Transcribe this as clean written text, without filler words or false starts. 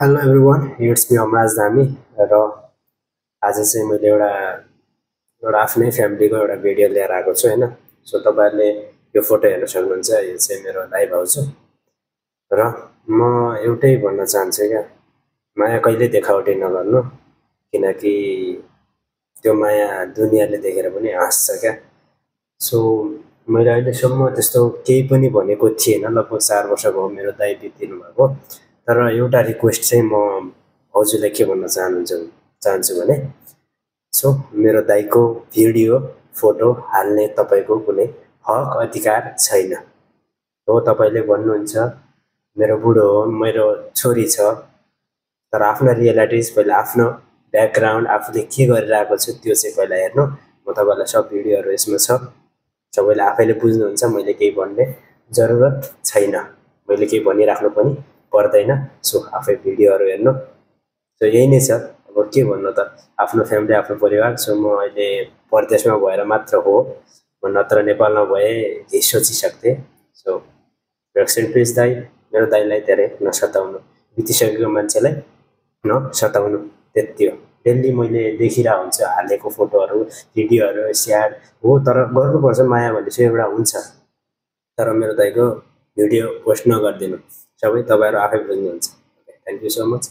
Hello everyone, it's me अमराज धामी र आज चाहिँ मैले एउटा आफ्नै फ्यामिलीको एउटा भिडियो लिएर आएको छु हैन। सो तपाईहरुले यो फोटो हेर्न सक्नुहुन्छ। यो चाहिँ मेरो दाइ भाउजू र म एउटै भन्न चाहन्छु क्या, माया कहिले देखावटी नगर्नु, किनकि त्यो माया दुनियाँले देखेर पनि हाँस्छ क्या। सो मैले अहिलेसम्म त्यस्तो केही पनि भनेको थिएन। लगभग 4 वर्ष भयो मेरो दाइ बितिनु भएको। तर एउटा रिक्वेस्ट चाहिँ म भाउजूलाई के भन्न चाहन्छु भने, सो मेरो दाइको भिडियो फोटो हाल्ने तपाईको कुनै हक अधिकार छैन। हो, तपाईले भन्नुहुन्छ मेरो बुढो हो, मेरो छोरी छ, तर आफ्नो रियालिटिज पहिला, आफ्नो ब्याकग्राउन्ड, आफूले के गरिरहेको छु त्यो चाहिँ पहिला हेर्नु। म तपाईलाई सब भिडियोहरु यसमा छ, सबैले आफैले बुझ्नुहुन्छ। मैले केही भन्ने जरुरत छैन, मैले केही भनिराख्नु पनि पर्दैन। सो आफै भिडियोहरु हेर्नु। सो यही नै छ। अब के भन्नु त, आफ्नो फ्यामिली, आफ्नो परिवार। सो म अहिले परदेशमा भएर मात्र हो, म नत्र नेपालमा भए केही सोचिसक्थे। सो रेस्ट इन पिस दाइ। मेरो दाइलाई धेरै नसताउनु, बितिसकेको मान्छेलाई नसताउनु, त्यति हो। डेली मैले देखिरहेको हुन्छ हालेको फोटोहरु, भिडियोहरु शेयर हो, तर गर्नुपर्छ, माया भन्ने चाहिँ एउटा हुन्छ। तर मेरो दाइको भिडियो पोस्ट नगरिदिनु, सबै तपाईहरु आफै बुझ्नुहुन्छ। Thank you so much.